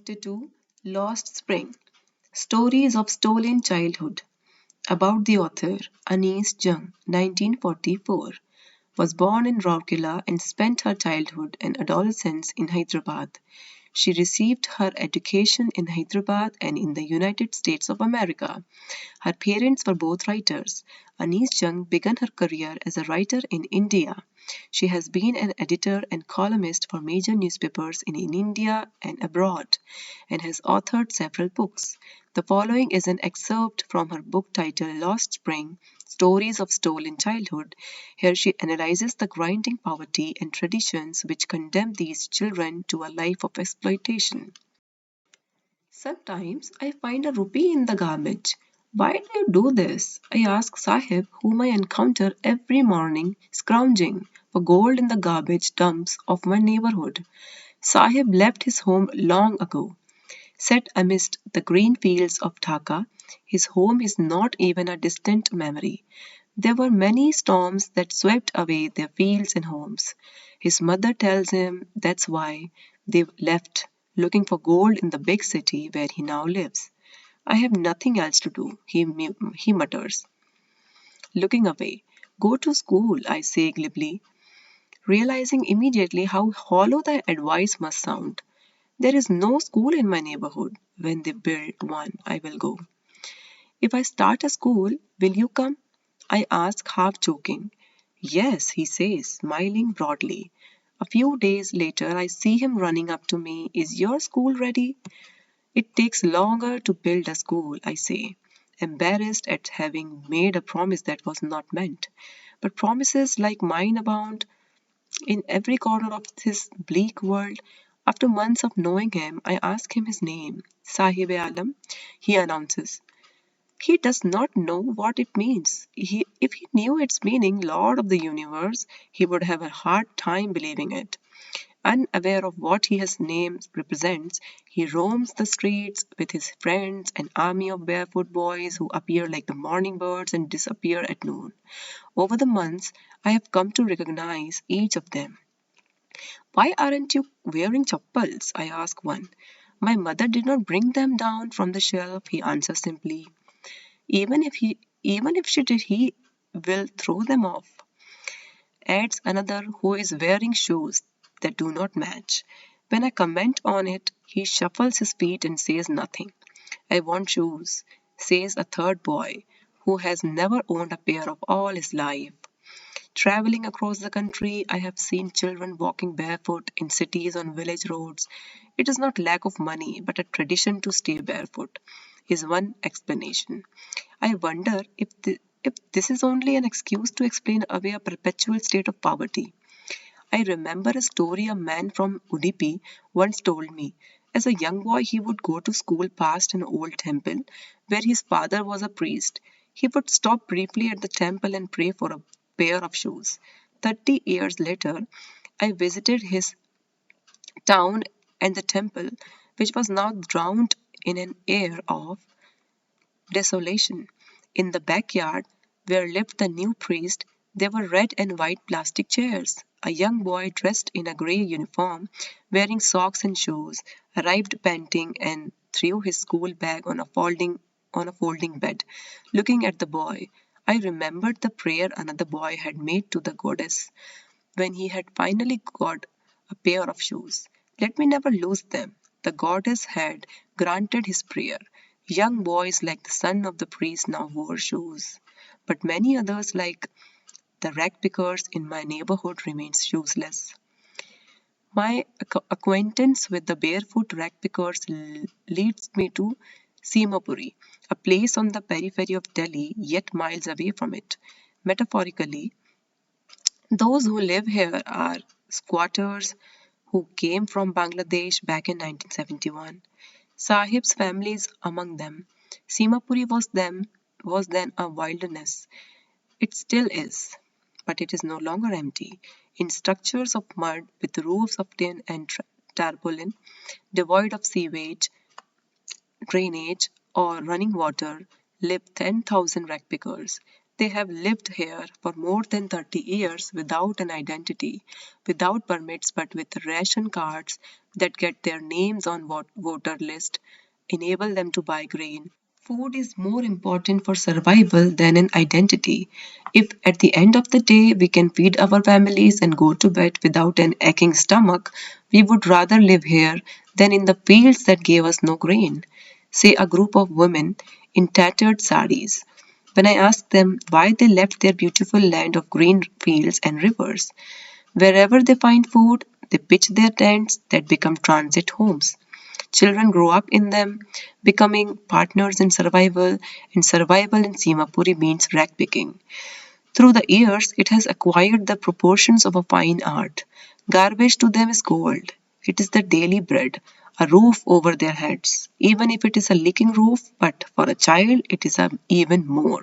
Chapter-2 Lost Spring Stories of Stolen Childhood. About the author, Anis Jung, 1944, was born in Rourkela and spent her childhood and adolescence in Hyderabad. She received her education in Hyderabad and in the United States of America. Her parents were both writers. Anis Jung began her career as a writer in India. She has been an editor and columnist for major newspapers in India and abroad, and has authored several books. The following is an excerpt from her book titled Lost Spring Stories of Stolen Childhood. Here she analyzes the grinding poverty and traditions which condemn these children to a life of exploitation. Sometimes I find a rupee in the garbage. Why do you do this? I ask Sahib, whom I encounter every morning scrounging for gold in the garbage dumps of my neighborhood. Sahib left his home long ago. Set amidst the green fields of Dhaka, his home is not even a distant memory. There were many storms that swept away their fields and homes. His mother tells him that's why they left, looking for gold in the big city where he now lives. I have nothing else to do, he mutters, looking away. Go to school, I say glibly, realizing immediately how hollow the advice must sound. There is no school in my neighborhood. When they build one, I will go. If I start a school, will you come? I ask, half joking. Yes, he says, smiling broadly. A few days later, I see him running up to me. Is your school ready? It takes longer to build a school, I say, embarrassed at having made a promise that was not meant. But promises like mine abound in every corner of this bleak world. After months of knowing him, I ask him his name. Sahib-e-Alam, he announces. He does not know what it means. If he knew its meaning, Lord of the Universe, he would have a hard time believing it. Unaware of what his name represents, he roams the streets with his friends, an army of barefoot boys who appear like the morning birds and disappear at noon. Over the months, I have come to recognize each of them. Why aren't you wearing chappals? I ask one. My mother did not bring them down from the shelf, he answers simply. Even if she did, he will throw them off. Adds another who is wearing shoes that do not match. When I comment on it, he shuffles his feet and says nothing. I want shoes, says a third boy who has never owned a pair of all his life. Traveling across the country, I have seen children walking barefoot in cities on village roads. It is not lack of money, but a tradition to stay barefoot, is one explanation. I wonder if this is only an excuse to explain away a perpetual state of poverty. I remember a story a man from Udupi once told me. As a young boy, he would go to school past an old temple where his father was a priest. He would stop briefly at the temple and pray for a pair of shoes. 30 years later, I visited his town and the temple, which was now drowned in an air of desolation. In the backyard, where lived the new priest, there were red and white plastic chairs. A young boy dressed in a grey uniform, wearing socks and shoes, arrived panting and threw his school bag on a folding bed. Looking at the boy, I remembered the prayer another boy had made to the goddess when he had finally got a pair of shoes. Let me never lose them. The goddess had granted his prayer. Young boys like the son of the priest now wore shoes, but many others like the rag pickers in my neighborhood remained shoeless. My acquaintance with the barefoot rag pickers leads me to Simapuri, a place on the periphery of Delhi, yet miles away from it. Metaphorically, those who live here are squatters who came from Bangladesh back in 1971. Sahib's family is among them. Simapuri was then a wilderness. It still is, but it is no longer empty. In structures of mud with roofs of tin and tarpaulin, devoid of sewage, drainage, or running water, live 10,000 ragpickers. They have lived here for more than 30 years without an identity, without permits but with ration cards, that get their names on voter list, enable them to buy grain. Food is more important for survival than an identity. If at the end of the day we can feed our families and go to bed without an aching stomach, we would rather live here than in the fields that gave us no grain. Say a group of women in tattered saris. When I ask them why they left their beautiful land of green fields and rivers, wherever they find food, they pitch their tents that become transit homes. Children grow up in them, becoming partners in survival, and survival in Simapuri means rag picking. Through the years, it has acquired the proportions of a fine art. Garbage to them is gold. It is the daily bread, a roof over their heads. Even if it is a leaking roof, but for a child, it is even more.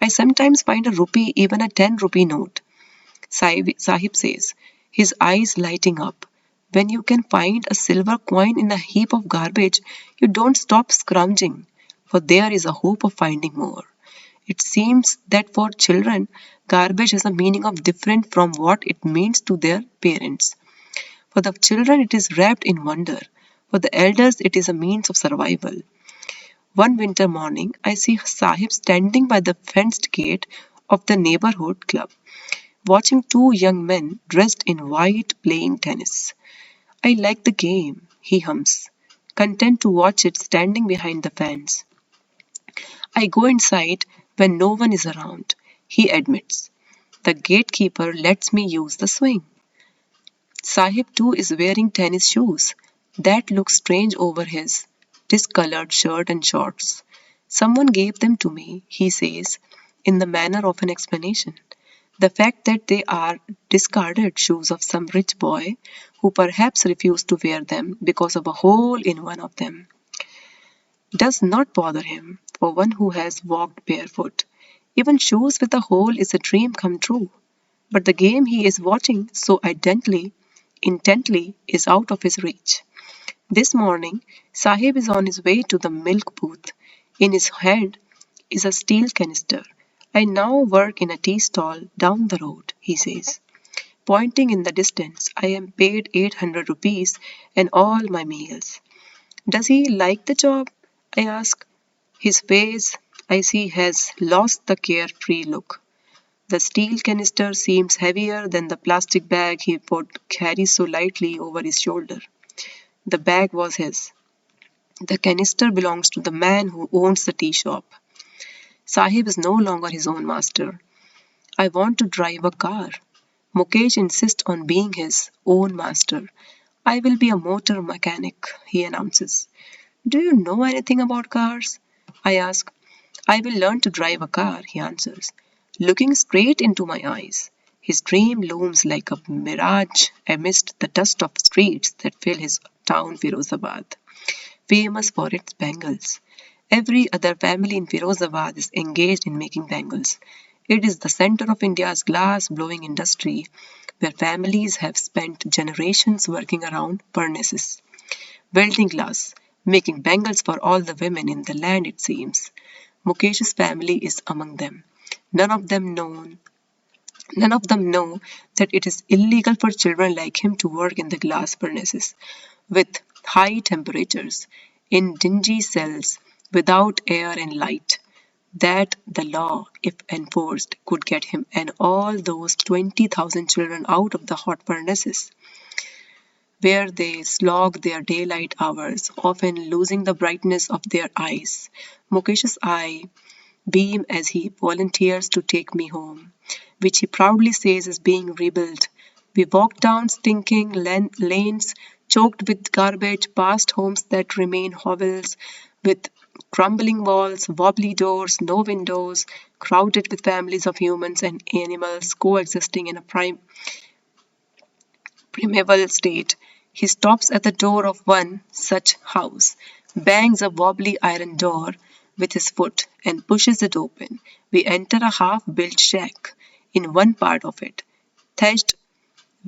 I sometimes find a rupee, even a 10 rupee note. Sahib says, his eyes lighting up. When you can find a silver coin in a heap of garbage, you don't stop scrounging, for there is a hope of finding more. It seems that for children, garbage has a meaning of different from what it means to their parents. For the children, it is wrapped in wonder. For the elders, it is a means of survival. One winter morning, I see Sahib standing by the fenced gate of the neighborhood club, watching two young men dressed in white playing tennis. I like the game, he hums, content to watch it standing behind the fence. I go inside when no one is around, he admits. The gatekeeper lets me use the swing. Sahib too is wearing tennis shoes that look strange over his discolored shirt and shorts. Someone gave them to me, he says, in the manner of an explanation. The fact that they are discarded shoes of some rich boy who perhaps refused to wear them because of a hole in one of them does not bother him for one who has walked barefoot. Even shoes with a hole is a dream come true. But the game he is watching so intently is out of his reach. This morning, Sahib is on his way to the milk booth. In his hand is a steel canister. I now work in a tea stall down the road, he says. Pointing in the distance, I am paid 800 rupees and all my meals. Does he like the job? I ask. His face, I see, has lost the carefree look. The steel canister seems heavier than the plastic bag he would carry so lightly over his shoulder. The bag was his. The canister belongs to the man who owns the tea shop. Sahib is no longer his own master. I want to drive a car. Mukesh insists on being his own master. I will be a motor mechanic, he announces. Do you know anything about cars? I ask. I will learn to drive a car, he answers, looking straight into my eyes. His dream looms like a mirage amidst the dust of streets that fill his town Firozabad, famous for its bangles. Every other family in Firozabad is engaged in making bangles. It is the center of India's glass blowing industry, where families have spent generations working around furnaces, welding glass, making bangles for all the women in the land, it seems. Mukesh's family is among them. None of them know None of them know that it is illegal for children like him to work in the glass furnaces with high temperatures, in dingy cells, without air and light. That the law, if enforced, could get him and all those 20,000 children out of the hot furnaces, where they slog their daylight hours, often losing the brightness of their eyes. Mukesh's eye beam as he volunteers to take me home, which he proudly says is being rebuilt. We walk down stinking lanes choked with garbage, past homes that remain hovels, with crumbling walls, wobbly doors, no windows, crowded with families of humans and animals coexisting in a primeval state. He stops at the door of one such house, bangs a wobbly iron door with his foot, and pushes it open. We enter a half-built shack. In one part of it, thatched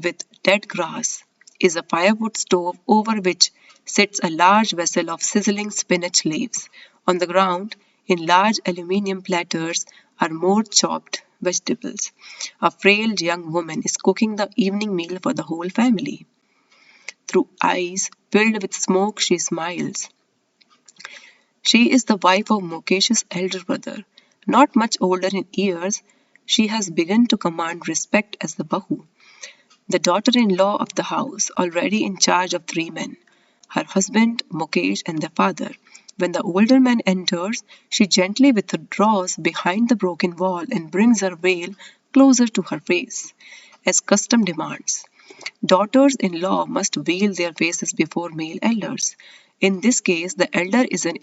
with dead grass, is a firewood stove over which sits a large vessel of sizzling spinach leaves. On the ground, in large aluminium platters, are more chopped vegetables. A frail young woman is cooking the evening meal for the whole family. Through eyes filled with smoke she smiles. She is the wife of Mukesh's elder brother. Not much older in years, she has begun to command respect as the Bahu, the daughter-in-law of the house, already in charge of 3 men, her husband, Mukesh, and their father. When the older man enters, she gently withdraws behind the broken wall and brings her veil closer to her face, as custom demands. Daughters-in-law must veil their faces before male elders. In this case, the elder is an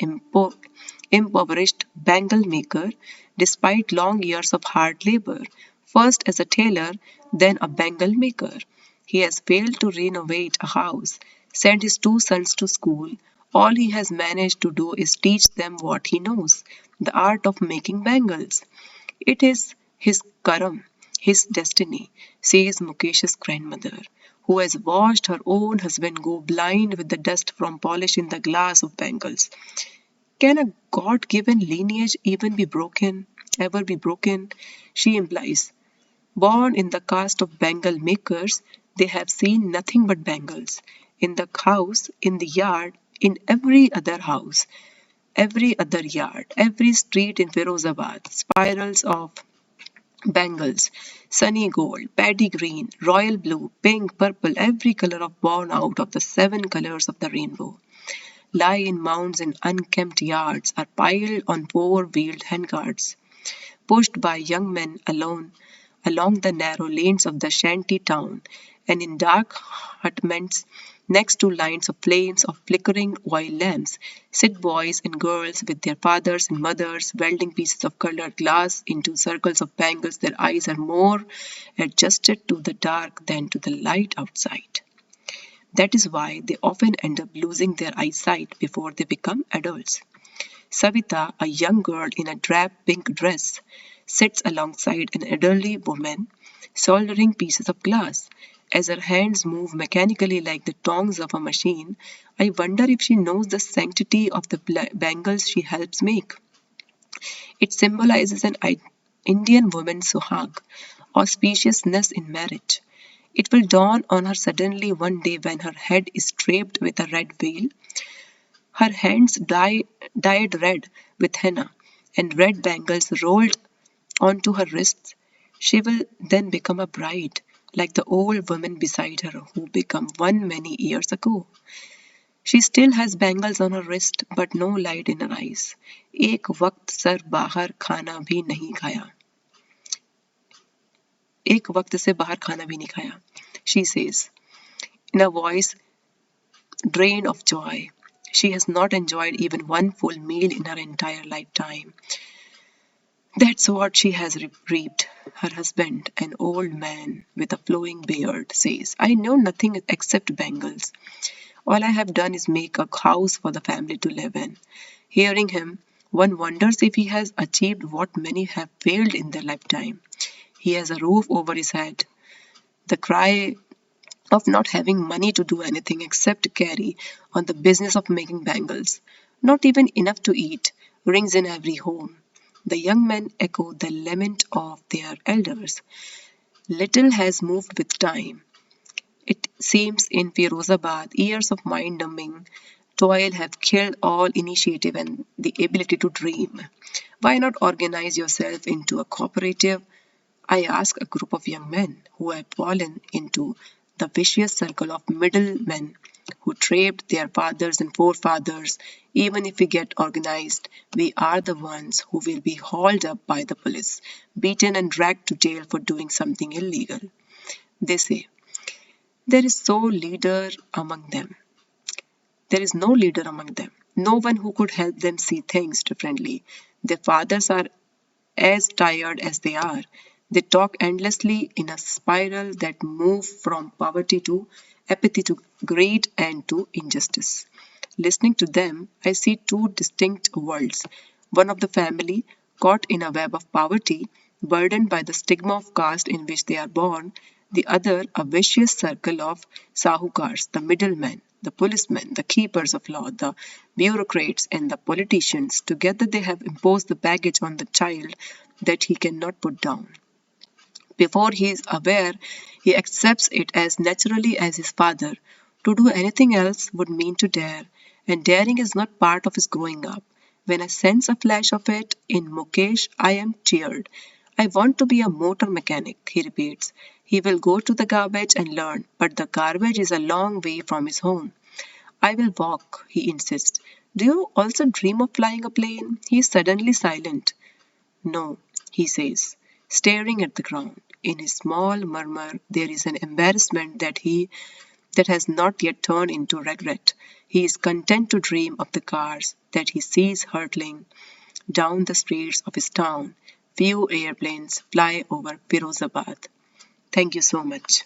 impoverished bangle maker, despite long years of hard labor, first as a tailor, then a bangle maker. He has failed to renovate a house, send his 2 sons to school. All he has managed to do is teach them what he knows, the art of making bangles. It is his karam, his destiny, says Mukesh's grandmother, who has watched her own husband go blind with the dust from polishing the glass of bangles. Can a God-given lineage even be broken, ever be broken? She implies. Born in the caste of bangle makers, they have seen nothing but bangles. In the house, in the yard, in every other house, every other yard, every street in Firozabad, spirals of bangles, sunny gold, paddy green, royal blue, pink, purple, every color of born out of the 7 colors of the rainbow, lie in mounds in unkempt yards, are piled on four-wheeled handcarts, pushed by young men alone along the narrow lanes of the shanty town, and in dark hutments next to lines of flames of flickering oil lamps sit boys and girls with their fathers and mothers welding pieces of colored glass into circles of bangles. Their eyes are more adjusted to the dark than to the light outside. That is why they often end up losing their eyesight before they become adults. Savita, a young girl in a drab pink dress, sits alongside an elderly woman soldering pieces of glass. As her hands move mechanically like the tongs of a machine, I wonder if she knows the sanctity of the bangles she helps make. It symbolizes an Indian woman's suhag, auspiciousness in marriage. It will dawn on her suddenly one day when her head is draped with a red veil, her hands dyed red with henna, and red bangles rolled onto her wrists. She will then become a bride, like the old woman beside her who became one many years ago. She still has bangles on her wrist, but no light in her eyes. एक वक्त sir बाहर खाना भी नहीं खाया. एक वक्त से बाहर खाना भी नहीं खाया. She says, in a voice drained of joy. She has not enjoyed even one full meal in her entire lifetime. That's what she has reaped. Her husband, an old man with a flowing beard, says, I know nothing except bangles. All I have done is make a house for the family to live in. Hearing him, one wonders if he has achieved what many have failed in their lifetime. He has a roof over his head. The cry of not having money to do anything except carry on the business of making bangles, not even enough to eat, rings in every home. The young men echo the lament of their elders. Little has moved with time. It seems in Firozabad, years of mind-numbing toil have killed all initiative and the ability to dream. Why not organize yourself into a cooperative? I ask a group of young men who have fallen into the vicious circle of middlemen who trapped their fathers and forefathers. Even if we get organized, we are the ones who will be hauled up by the police, beaten and dragged to jail for doing something illegal. They say, there is no leader among them. There is no leader among them. No one who could help them see things differently. Their fathers are as tired as they are. They talk endlessly in a spiral that moves from poverty to apathy to greed and to injustice. Listening to them, I see two distinct worlds. One of the family, caught in a web of poverty, burdened by the stigma of caste in which they are born. The other, a vicious circle of sahukars, the middlemen, the policemen, the keepers of law, the bureaucrats, and the politicians. Together they have imposed the baggage on the child that he cannot put down. Before he is aware, he accepts it as naturally as his father, To do anything else would mean to dare, and daring is not part of his growing up. When I sense a flash of it in Mukesh, I am cheered. I want to be a motor mechanic, he repeats. He will go to the garbage and learn, but the garbage is a long way from his home. I will walk, he insists. Do you also dream of flying a plane? He is suddenly silent. No, he says, staring at the ground. In his small murmur there is an embarrassment that has not yet turned into regret. He is content to dream of the cars that he sees hurtling down the streets of his town. Few airplanes fly over Firozabad. Thank you so much.